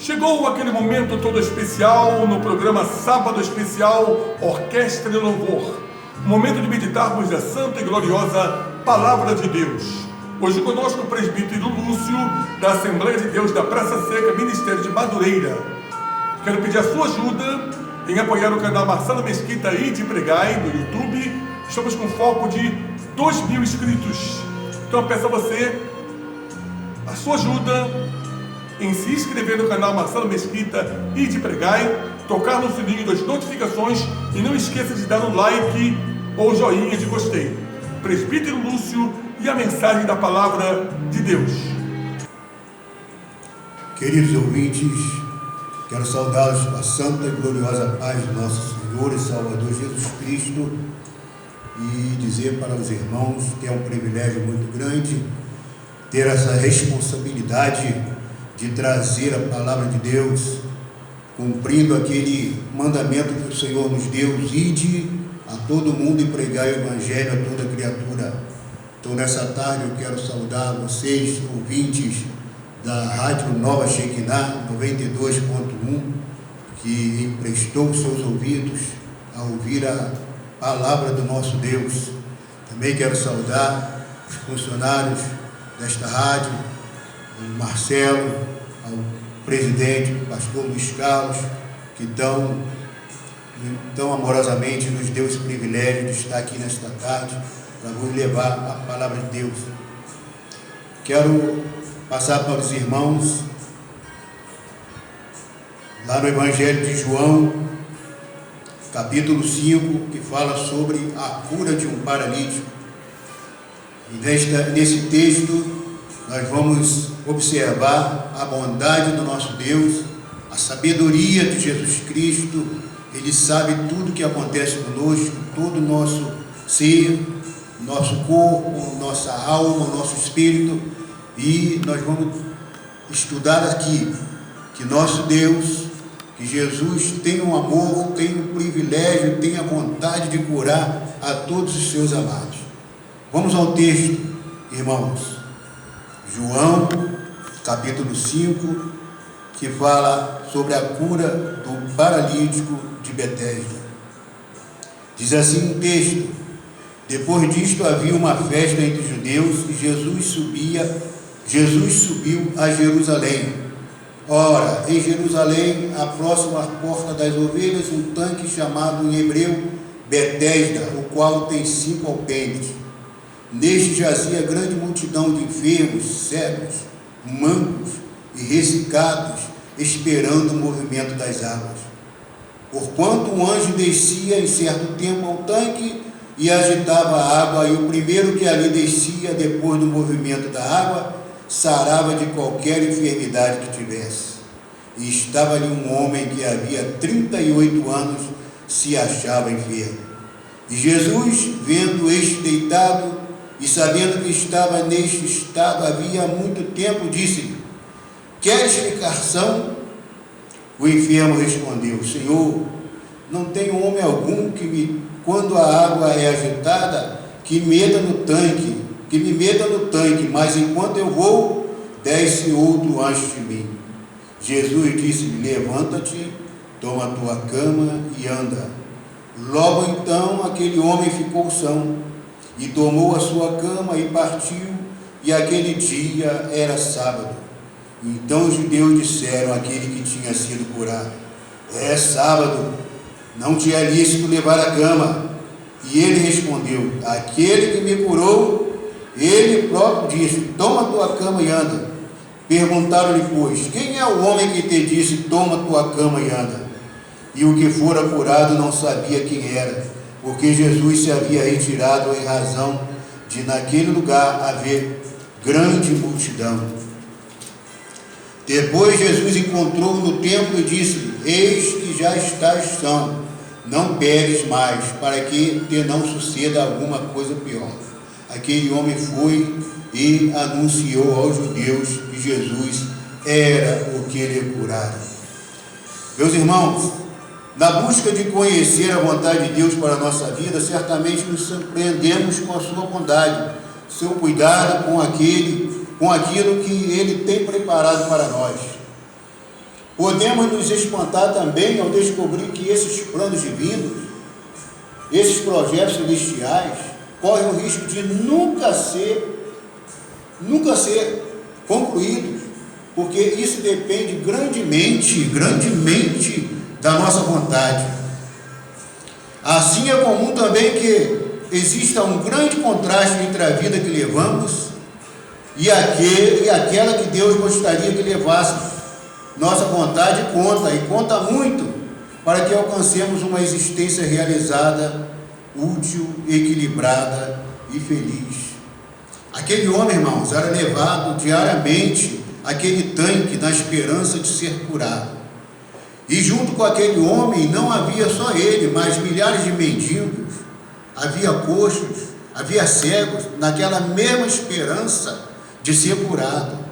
Chegou aquele momento todo especial no programa Sábado Especial Orquestra de Louvor. Momento de meditarmos a santa e gloriosa Palavra de Deus. Hoje conosco o presbítero Lúcio, da Assembleia de Deus da Praça Seca, Ministério de Madureira. Quero pedir a sua ajuda em apoiar o canal Marcelo Mesquita e de Pregai no YouTube. Estamos com foco de 2.000 inscritos. Então eu peço a você a sua ajuda em se inscrever no canal Marcelo Mesquita e de Pregai, tocar no sininho das notificações e não esqueça de dar um like ou joinha de gostei. Presbítero Lúcio e a mensagem da Palavra de Deus. Queridos ouvintes, quero saudá-los com a santa e gloriosa paz do nosso Senhor e Salvador Jesus Cristo e dizer para os irmãos que é um privilégio muito grande ter essa responsabilidade de trazer a Palavra de Deus, cumprindo aquele mandamento que o Senhor nos deu: ide a todo mundo e pregai o Evangelho a toda criatura. Então nessa tarde eu quero saudar vocês, ouvintes da Rádio Nova Shekinah 92.1, que emprestou seus ouvidos a ouvir a Palavra do nosso Deus. Também quero saudar os funcionários desta rádio, o Marcelo, ao presidente, o pastor Luiz Carlos, que tão amorosamente nos deu esse privilégio de estar aqui nesta tarde para vos levar a Palavra de Deus. Quero passar para os irmãos lá no Evangelho de João, capítulo 5, que fala sobre a cura de um paralítico. E nesse texto nós vamos observar a bondade do nosso Deus, a sabedoria de Jesus Cristo. Ele sabe tudo o que acontece conosco, todo o nosso ser, nosso corpo, nossa alma, nosso espírito. E nós vamos estudar aqui que nosso Deus, que Jesus tem um amor, tem um privilégio, tem a vontade de curar a todos os seus amados. Vamos ao texto, irmãos. João, capítulo 5, que fala sobre a cura do paralítico de Betesda. Diz assim o texto: depois disto havia uma festa entre os judeus e Jesus subiu a Jerusalém. Ora, em Jerusalém, próximo à porta das ovelhas, um tanque chamado em hebreu Betesda, o qual tem 5 alpendres. Neste jazia grande multidão de enfermos, cegos, mancos e ressecados, esperando o movimento das águas. Porquanto um anjo descia em certo tempo ao tanque e agitava a água, e o primeiro que ali descia, depois do movimento da água, sarava de qualquer enfermidade que tivesse. E estava ali um homem que havia 38 anos se achava enfermo. E Jesus, vendo este deitado, e sabendo que estava neste estado havia muito tempo, disse-lhe: queres explicação? O enfermo respondeu: Senhor, não tenho homem algum quando a água é agitada, que me meta no tanque, mas enquanto eu vou, desce outro antes de mim. Jesus disse-lhe: levanta-te, toma a tua cama e anda. Logo então aquele homem ficou são, e tomou a sua cama e partiu, e aquele dia era sábado. Então os judeus disseram àquele que tinha sido curado: é sábado, não te é lícito levar a cama. E ele respondeu: aquele que me curou, ele próprio disse: toma a tua cama e anda. Perguntaram-lhe, pois, quem é o homem que te disse: toma a tua cama e anda? E o que fora curado não sabia quem era, porque Jesus se havia retirado em razão de naquele lugar haver grande multidão. Depois Jesus encontrou-o no templo e disse-lhe: eis que já estás são, não peques mais, para que te não suceda alguma coisa pior. Aquele homem foi e anunciou aos judeus que Jesus era o que ele curara. Meus irmãos, na busca de conhecer a vontade de Deus para a nossa vida, certamente nos surpreendemos com a sua bondade, seu cuidado com aquilo que Ele tem preparado para nós. Podemos nos espantar também ao descobrir que esses planos divinos, esses projetos celestiais, correm o risco de nunca ser concluídos, porque isso depende grandemente da nossa vontade. Assim é comum também que exista um grande contraste entre a vida que levamos e aquela que Deus gostaria que levássemos. Nossa vontade conta, e conta muito, para que alcancemos uma existência realizada, útil, equilibrada e feliz. Aquele homem, irmãos, era levado diariamente àquele tanque na esperança de ser curado. E junto com aquele homem não havia só ele, mas milhares de mendigos, havia coxos, havia cegos, naquela mesma esperança de ser curado.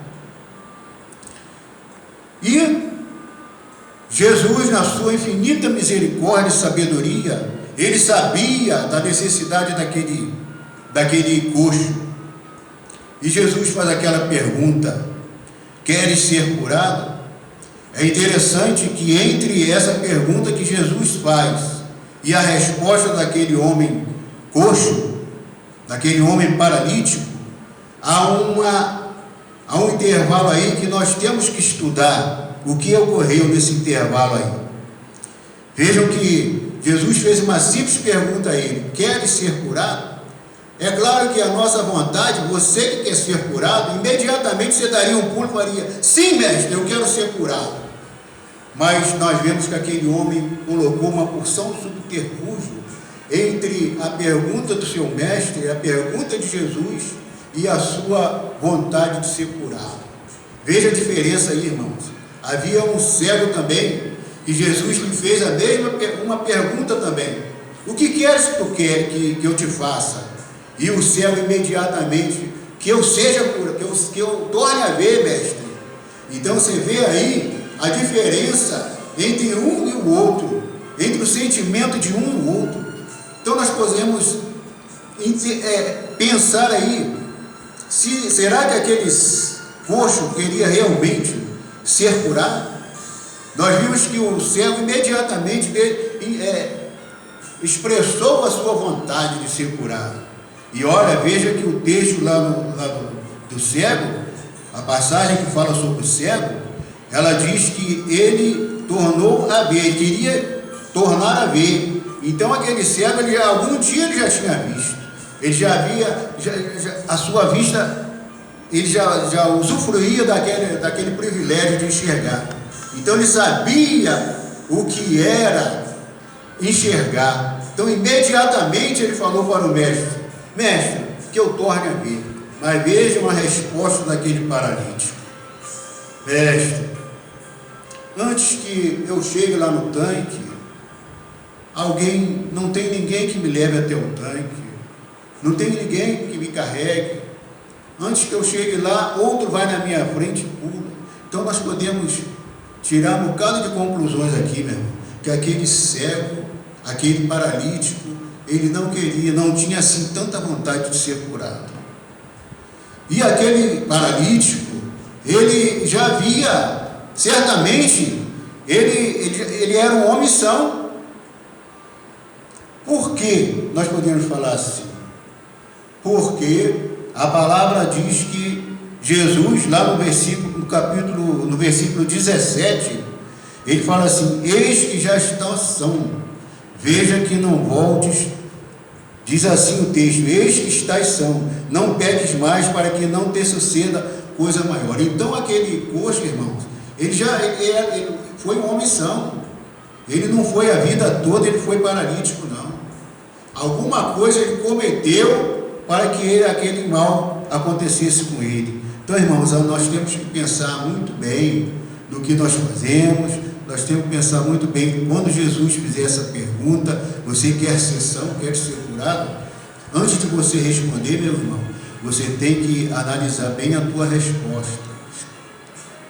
E Jesus, na sua infinita misericórdia e sabedoria, ele sabia da necessidade daquele coxo. E Jesus faz aquela pergunta: queres ser curado? É interessante que entre essa pergunta que Jesus faz e a resposta daquele homem coxo, daquele homem paralítico, há um intervalo aí que nós temos que estudar o que ocorreu nesse intervalo aí. Vejam que Jesus fez uma simples pergunta a ele: queres ser curado? É claro que a nossa vontade, você que quer ser curado, imediatamente você daria um pulo e faria: sim, mestre, eu quero ser curado. Mas nós vemos que aquele homem colocou uma porção de subterfúgio entre a pergunta do seu mestre, a pergunta de Jesus e a sua vontade de ser curado. Veja a diferença aí, irmãos. Havia um cego também, e Jesus lhe fez uma pergunta também: o que queres que tu quer que eu te faça? E o cego imediatamente: que eu seja curado, que eu torne a ver, mestre. Então você vê aí a diferença entre um e o outro, entre o sentimento de um e o outro. Então nós podemos pensar aí, será que aquele coxo queria realmente ser curado? Nós vimos que o cego imediatamente expressou a sua vontade de ser curado. E olha, veja que o texto do cego, a passagem que fala sobre o cego, ela diz que ele tornou a ver, ele queria tornar a ver. Então aquele cego, algum dia ele já tinha visto, ele já havia, a sua vista, ele já usufruía daquele privilégio de enxergar. Então ele sabia o que era enxergar. Então imediatamente ele falou para o mestre: mestre, que eu torne a ver. Mas veja uma resposta daquele paralítico: mestre, antes que eu chegue lá no tanque, não tem ninguém que me leve até o tanque, não tem ninguém que me carregue. Antes que eu chegue lá, outro vai na minha frente e pula. Então nós podemos tirar um bocado de conclusões aqui, meu irmão, que aquele cego, aquele paralítico, ele não tinha assim tanta vontade de ser curado. E aquele paralítico, ele já havia, certamente, ele era um homem são. Por que nós podemos falar assim? Porque a palavra diz que Jesus, lá no versículo 17, ele fala assim: eis que já estão são, veja que não voltes. Diz assim o texto: eis que estás são, não peques mais, para que não te suceda coisa maior. Então aquele coxo, irmãos, ele foi um homem são. Ele não foi a vida toda, ele foi paralítico, não. Alguma coisa ele cometeu para que aquele mal acontecesse com ele. Então, irmãos, nós temos que pensar muito bem no que nós fazemos. Nós temos que pensar muito bem, quando Jesus fizer essa pergunta: você quer ser são, quer ser curado? Antes de você responder, meu irmão, você tem que analisar bem a tua resposta.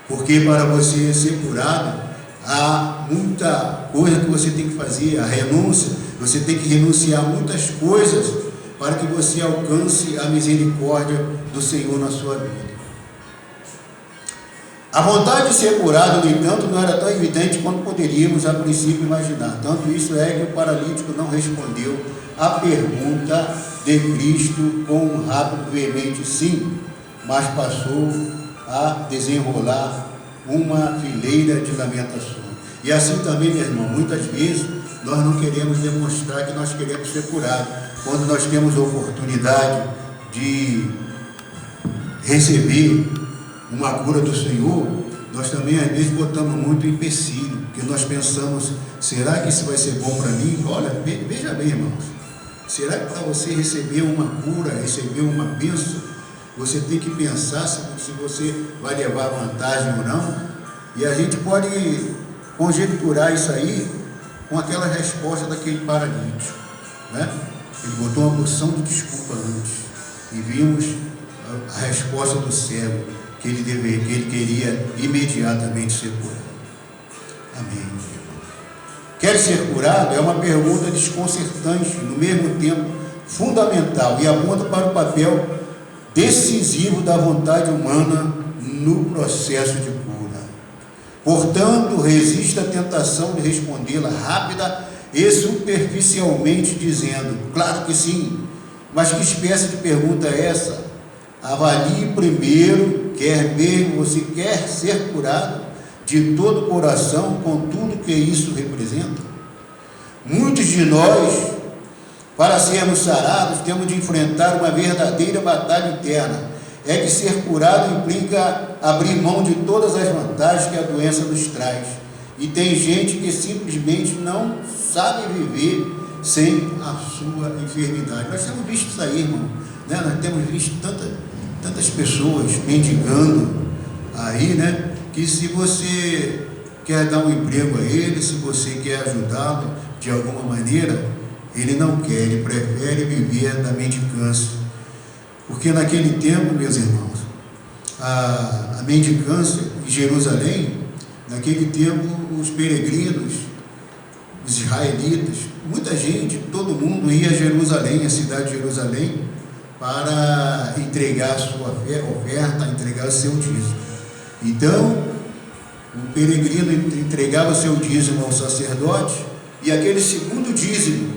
Porque para você ser curado, há muita coisa que você tem que fazer, a renúncia. Você tem que renunciar a muitas coisas para que você alcance a misericórdia do Senhor na sua vida. A vontade de ser curado, no entanto, não era tão evidente quanto poderíamos a princípio imaginar. Tanto isso é que o paralítico não respondeu à pergunta de Cristo com um rápido e veemente sim, mas passou a desenrolar uma fileira de lamentações. E assim também, meu irmão, muitas vezes nós não queremos demonstrar que nós queremos ser curados. Quando nós temos a oportunidade de receber uma cura do Senhor, nós também às vezes botamos muito empecilho, porque nós pensamos, será que isso vai ser bom para mim? Olha, veja bem, irmãos, será que para você receber uma cura, receber uma bênção, você tem que pensar se você vai levar vantagem ou não? E a gente pode conjecturar isso aí com aquela resposta daquele paralítico, né? Ele botou uma porção de desculpa antes, e vimos a resposta do cego, que ele queria imediatamente ser curado. Amém. Quer ser curado? É uma pergunta desconcertante, no mesmo tempo fundamental, e aponta para o papel decisivo da vontade humana no processo de cura. Portanto, resiste à tentação de respondê-la rápida e superficialmente, dizendo, claro que sim, mas que espécie de pergunta é essa? Avalie primeiro, você quer ser curado de todo o coração, com tudo que isso representa? Muitos de nós, para sermos sarados, temos de enfrentar uma verdadeira batalha interna. É que ser curado implica abrir mão de todas as vantagens que a doença nos traz. E tem gente que simplesmente não sabe viver sem a sua enfermidade. Nós temos visto isso aí, irmão, né? Nós temos visto tantas pessoas mendigando aí, né? Que se você quer dar um emprego a ele, se você quer ajudá-lo de alguma maneira, ele não quer, ele prefere viver da mendicância. Porque naquele tempo, meus irmãos, a mendicância em Jerusalém, naquele tempo, os peregrinos, os israelitas, muita gente, todo mundo ia a Jerusalém, a cidade de Jerusalém, para entregar a sua oferta, entregar o seu dízimo. Então, o peregrino entregava o seu dízimo ao sacerdote, e aquele segundo dízimo,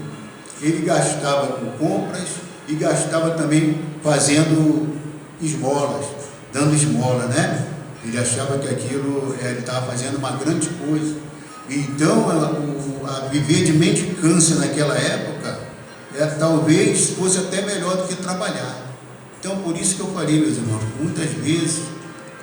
ele gastava com compras, e gastava também fazendo esmolas, dando esmola, né? Ele achava que aquilo, ele estava fazendo uma grande coisa. Então, a viver de mendicância naquela época, talvez fosse até melhor do que trabalhar. Então, por isso que eu falei, meus irmãos, muitas vezes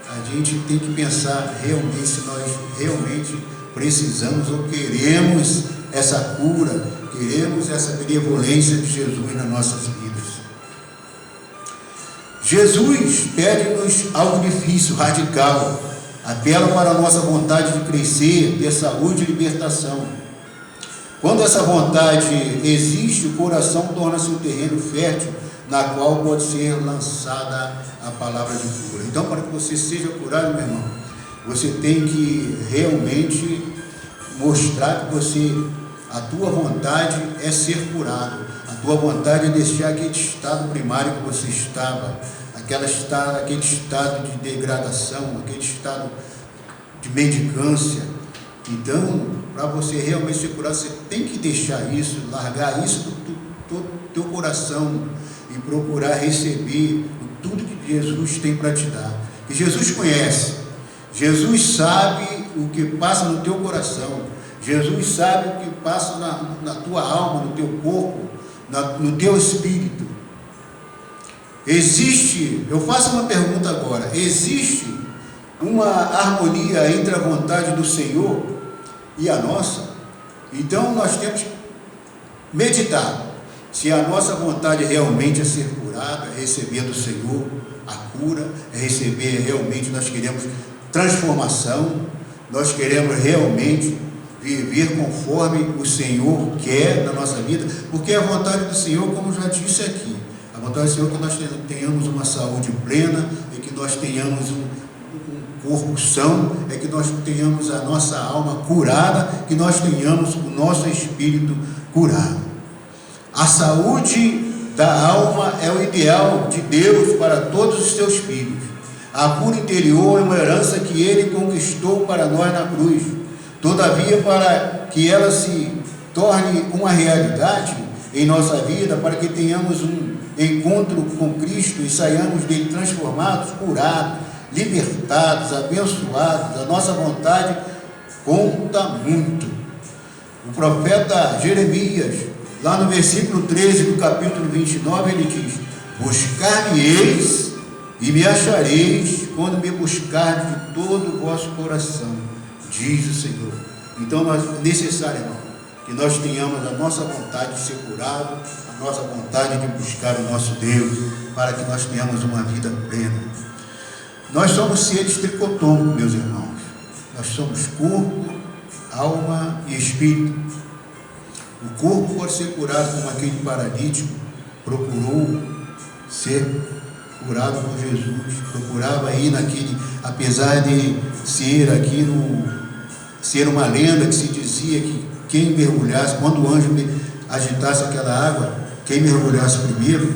a gente tem que pensar realmente se nós realmente precisamos ou queremos essa cura, queremos essa benevolência de Jesus nas nossas vidas. Jesus pede-nos algo difícil, radical, apela para a nossa vontade de crescer, ter saúde e libertação. Quando essa vontade existe, o coração torna-se um terreno fértil, na qual pode ser lançada a palavra de cura. Então, para que você seja curado, meu irmão, você tem que realmente mostrar que a tua vontade é ser curado, a tua vontade é deixar aquele estado primário que você estava, aquele estado de degradação, aquele estado de mendicância. Então, para você realmente ser curado, você tem que deixar isso, largar isso do teu coração e procurar receber tudo que Jesus tem para te dar. Que Jesus conhece, Jesus sabe o que passa no teu coração, Jesus sabe o que passa na tua alma, no teu corpo, no teu espírito. Eu faço uma pergunta agora, existe uma harmonia entre a vontade do Senhor e a nossa? Então nós temos que meditar se a nossa vontade realmente é ser curado, é receber do Senhor a cura, é receber realmente, nós queremos transformação, nós queremos realmente viver conforme o Senhor quer na nossa vida, porque a vontade do Senhor, como já disse aqui, a vontade do Senhor é que nós tenhamos uma saúde plena, é que nós tenhamos um corpo são, é que nós tenhamos a nossa alma curada, que nós tenhamos o nosso espírito curado. A saúde da alma é o ideal de Deus para todos os seus filhos. A cura interior é uma herança que Ele conquistou para nós na cruz. Todavia, para que ela se torne uma realidade em nossa vida, para que tenhamos um encontro com Cristo e saiamos dele transformados, curados, libertados, abençoados, a nossa vontade conta muito. O profeta Jeremias, lá no versículo 13 do capítulo 29, ele diz: buscar-me-eis e me achareis quando me buscardes de todo o vosso coração, diz o Senhor. Então é necessário, irmão, que nós tenhamos a nossa vontade de ser curado, a nossa vontade de buscar o nosso Deus, para que nós tenhamos uma vida plena. Nós somos seres tricotômicos, meus irmãos. Nós somos corpo, alma e espírito. O corpo pode ser curado como aquele paralítico procurou ser curado por Jesus, procurava ir naquele, apesar de ser aquilo, ser uma lenda que se dizia que quem mergulhasse, quando o anjo agitasse aquela água, quem mergulhasse primeiro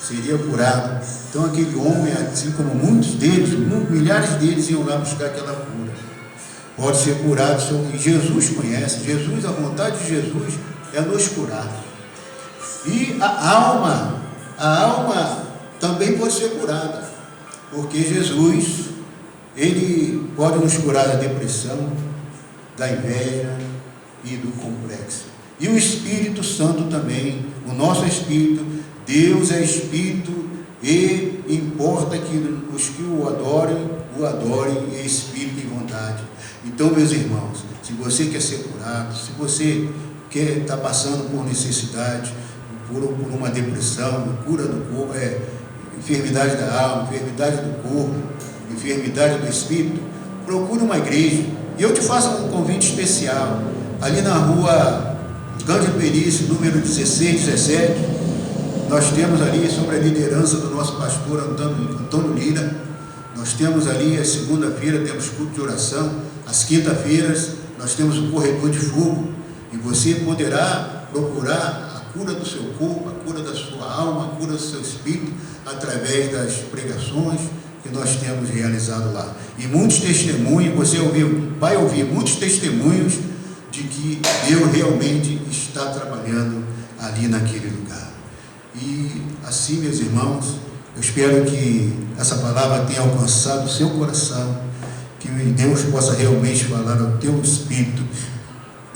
seria curado. Então aquele homem, assim como muitos deles, milhares deles iam lá buscar aquela cura. Pode ser curado, e Jesus conhece. Jesus, a vontade de Jesus é nos curar. E a alma também pode ser curada, porque Jesus, ele pode nos curar da depressão, da inveja e do complexo. E o Espírito Santo também, o nosso Espírito. Deus é Espírito e importa que os que o adorem em espírito e vontade. Então, meus irmãos, se você quer ser curado, se você quer estar passando por necessidade, por uma depressão, cura do corpo, enfermidade da alma, enfermidade do corpo, enfermidade do espírito, procure uma igreja. E eu te faço um convite especial, ali na rua Cândido Perício, número 16, 17, nós temos ali, sobre a liderança do nosso pastor Antônio Lira, nós temos ali a segunda-feira, temos culto de oração, as quinta-feiras, nós temos o corredor de fogo, e você poderá procurar a cura do seu corpo, a cura da sua alma, a cura do seu espírito, através das pregações que nós temos realizado lá. E muitos testemunhos, você vai ouvir muitos testemunhos de que Deus realmente está trabalhando ali naquele lugar. E assim, meus irmãos, eu espero que essa palavra tenha alcançado o seu coração, que Deus possa realmente falar ao teu espírito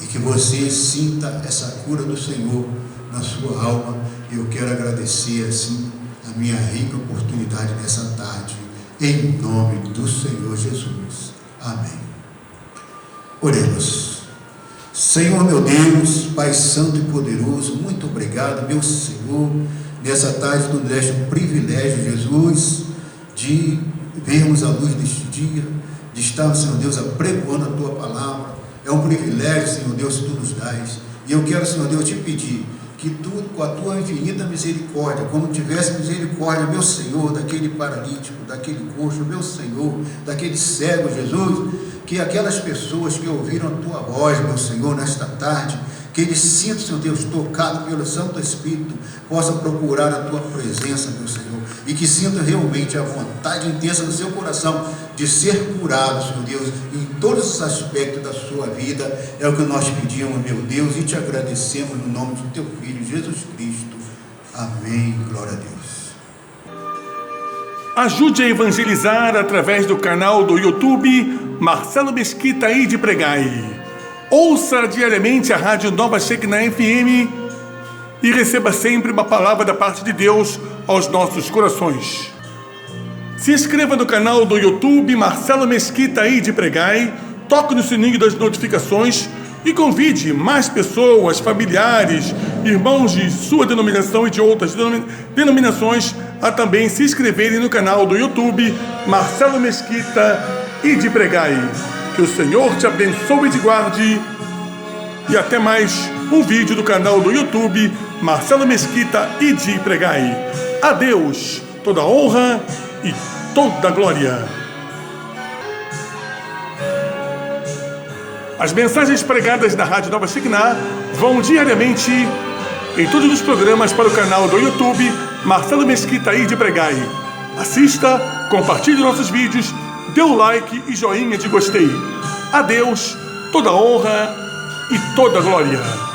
e que você sinta essa cura do Senhor na sua alma. Eu quero agradecer assim a minha rica oportunidade nessa tarde, em nome do Senhor Jesus. Amém. Oremos. Senhor meu Deus, Pai Santo e Poderoso, muito obrigado, meu Senhor, nessa tarde tu nos deste um privilégio, Jesus, de vermos a luz deste dia, de estarmos, Senhor Deus, apregoando a tua palavra. É um privilégio, Senhor Deus, que tu nos dás. E eu quero, Senhor Deus, te pedir que tu, com a tua infinita misericórdia, como tivesse misericórdia, meu Senhor, daquele paralítico, daquele coxo, meu Senhor, daquele cego, Jesus, que aquelas pessoas que ouviram a tua voz, meu Senhor, nesta tarde, que eles sintam, Senhor Deus, tocado pelo Santo Espírito, possam procurar a tua presença, meu Senhor, e que sintam realmente a vontade intensa do seu coração de ser curado, Senhor Deus, em todos os aspectos da sua vida. É o que nós pedimos, meu Deus, e te agradecemos no nome do teu Filho, Jesus Cristo. Amém. Glória a Deus. Ajude a evangelizar através do canal do YouTube Marcelo Mesquita de Pregai. Ouça diariamente a Rádio Nova Shekinah FM e receba sempre uma palavra da parte de Deus aos nossos corações. Se inscreva no canal do YouTube Marcelo Mesquita de Pregai, toque no sininho das notificações e convide mais pessoas, familiares, irmãos de sua denominação e de outras denominações a também se inscreverem no canal do YouTube Marcelo Mesquita de Pregai. Que o Senhor te abençoe e te guarde. E até mais um vídeo do canal do YouTube Marcelo Mesquita de Pregai. A Deus toda honra e toda glória. As mensagens pregadas na Rádio Nova Shekinah vão diariamente em todos os programas para o canal do YouTube Marcelo Mesquita de Pregai. Assista Compartilhe nossos vídeos, dê o like e joinha de gostei. A Deus toda honra e toda glória.